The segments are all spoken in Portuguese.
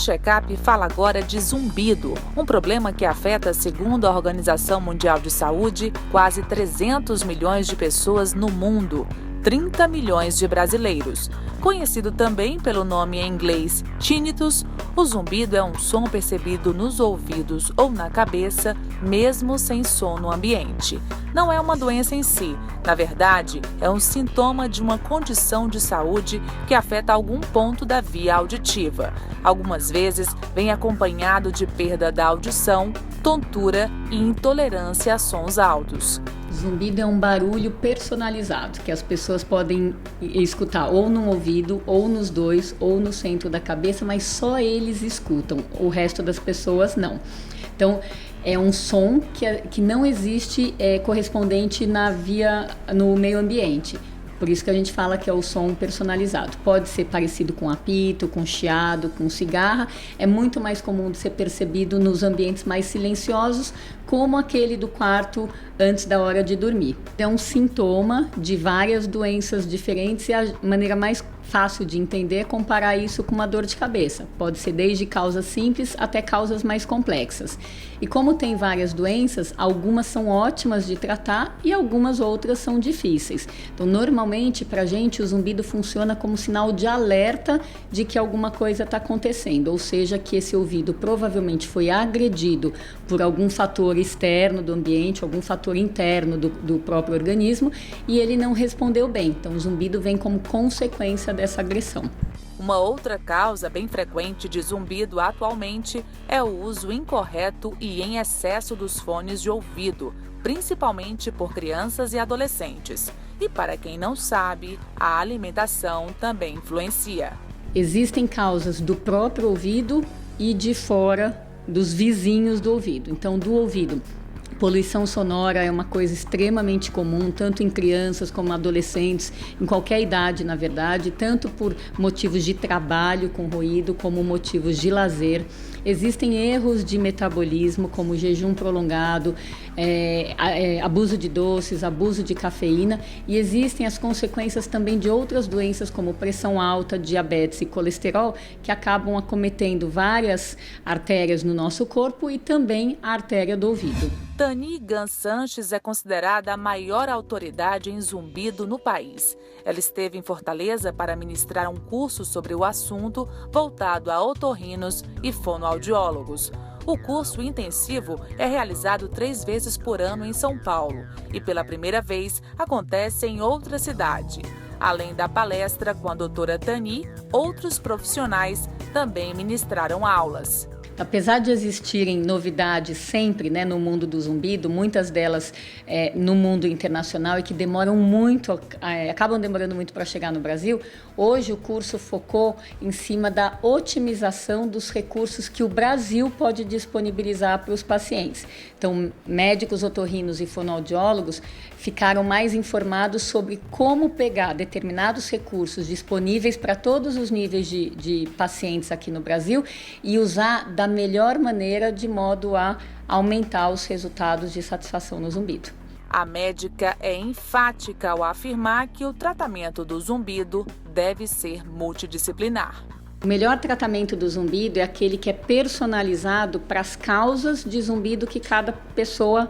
Check-up fala agora de zumbido, um problema que afeta, segundo a Organização Mundial de Saúde, quase 300 milhões de pessoas no mundo, 30 milhões de brasileiros. Conhecido também pelo nome em inglês tinnitus, o zumbido é um som percebido nos ouvidos ou na cabeça, mesmo sem som no ambiente. Não é uma doença em si, na verdade, é um sintoma de uma condição de saúde que afeta algum ponto da via auditiva. Algumas vezes vem acompanhado de perda da audição, tontura e intolerância a sons altos. Zumbido é um barulho personalizado, que as pessoas podem escutar ou no ouvido, ou nos dois, ou no centro da cabeça, mas só eles escutam, o resto das pessoas não. Então, é um som que não existe correspondente no meio ambiente. Por isso que a gente fala que é o som personalizado. Pode ser parecido com apito, com chiado, com cigarra. É muito mais comum de ser percebido nos ambientes mais silenciosos, como aquele do quarto antes da hora de dormir. É um sintoma de várias doenças diferentes e a maneira mais fácil de entender é comparar isso com uma dor de cabeça. Pode ser desde causas simples até causas mais complexas. E como tem várias doenças, algumas são ótimas de tratar e algumas outras são difíceis. Então, normalmente, para a gente, o zumbido funciona como sinal de alerta de que alguma coisa está acontecendo, ou seja, que esse ouvido provavelmente foi agredido por algum fator externo do ambiente, algum fator interno do próprio organismo, e ele não respondeu bem. Então, o zumbido vem como consequência dessa agressão. Uma outra causa bem frequente de zumbido atualmente é o uso incorreto e em excesso dos fones de ouvido, principalmente por crianças e adolescentes. E para quem não sabe, a alimentação também influencia. Existem causas do próprio ouvido e de fora, dos vizinhos do ouvido. Então, do ouvido, poluição sonora é uma coisa extremamente comum, tanto em crianças como adolescentes, em qualquer idade, na verdade, tanto por motivos de trabalho com ruído, como motivos de lazer. Existem erros de metabolismo, como jejum prolongado, abuso de doces, abuso de cafeína, e existem as consequências também de outras doenças, como pressão alta, diabetes e colesterol, que acabam acometendo várias artérias no nosso corpo e também a artéria do ouvido. Tani Gans Sanches é considerada a maior autoridade em zumbido no país. Ela esteve em Fortaleza para ministrar um curso sobre o assunto voltado a otorrinos e fonoaudiólogos. O curso intensivo é realizado 3 vezes por ano em São Paulo e pela primeira vez acontece em outra cidade. Além da palestra com a doutora Tani, outros profissionais também ministraram aulas. Apesar de existirem novidades sempre, no mundo do zumbido, muitas delas no mundo internacional e que acabam demorando muito para chegar no Brasil, hoje o curso focou em cima da otimização dos recursos que o Brasil pode disponibilizar para os pacientes. Então, médicos otorrinos e fonoaudiólogos ficaram mais informados sobre como pegar determinados recursos disponíveis para todos os níveis de pacientes aqui no Brasil e usar da melhor maneira de modo a aumentar os resultados de satisfação no zumbido. A médica é enfática ao afirmar que o tratamento do zumbido deve ser multidisciplinar. O melhor tratamento do zumbido é aquele que é personalizado para as causas de zumbido que cada pessoa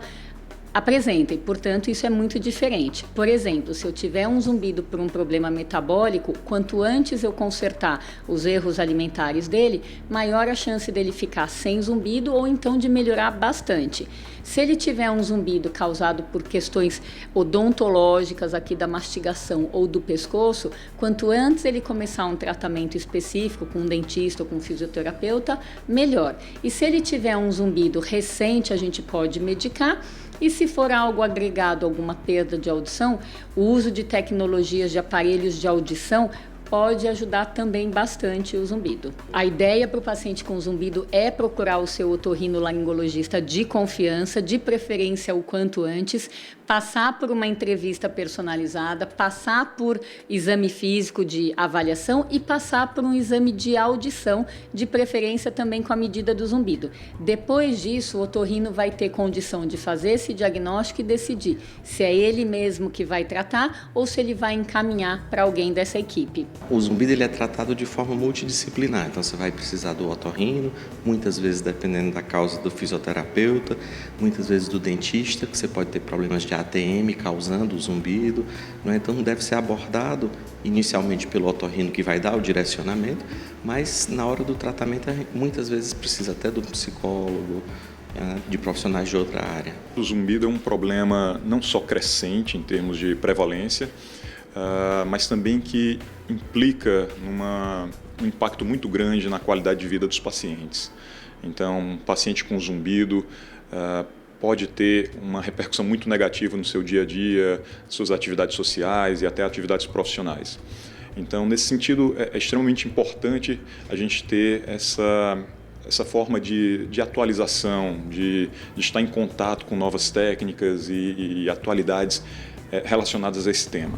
apresenta e, portanto, isso é muito diferente. Por exemplo, se eu tiver um zumbido por um problema metabólico, quanto antes eu consertar os erros alimentares dele, maior a chance dele ficar sem zumbido ou então de melhorar bastante. Se ele tiver um zumbido causado por questões odontológicas aqui da mastigação ou do pescoço, quanto antes ele começar um tratamento específico com um dentista ou com um fisioterapeuta, melhor. E se ele tiver um zumbido recente, a gente pode medicar. E se for algo agregado, alguma perda de audição, o uso de tecnologias de aparelhos de audição pode ajudar também bastante o zumbido. A ideia para o paciente com zumbido é procurar o seu otorrinolaringologista de confiança, de preferência o quanto antes, passar por uma entrevista personalizada, passar por exame físico de avaliação e passar por um exame de audição, de preferência também com a medida do zumbido. Depois disso, o otorrino vai ter condição de fazer esse diagnóstico e decidir se é ele mesmo que vai tratar ou se ele vai encaminhar para alguém dessa equipe. O zumbido ele é tratado de forma multidisciplinar, então você vai precisar do otorrino, muitas vezes dependendo da causa do fisioterapeuta, muitas vezes do dentista, que você pode ter problemas de ATM causando o zumbido, né? Então deve ser abordado inicialmente pelo otorrino que vai dar o direcionamento, mas na hora do tratamento muitas vezes precisa até do psicólogo, de profissionais de outra área. O zumbido é um problema não só crescente em termos de prevalência, mas também que implica um impacto muito grande na qualidade de vida dos pacientes. Então, um paciente com zumbido pode ter uma repercussão muito negativa no seu dia a dia, suas atividades sociais e até atividades profissionais. Então, nesse sentido, é extremamente importante a gente ter essa forma de atualização, de estar em contato com novas técnicas e atualidades relacionadas a esse tema.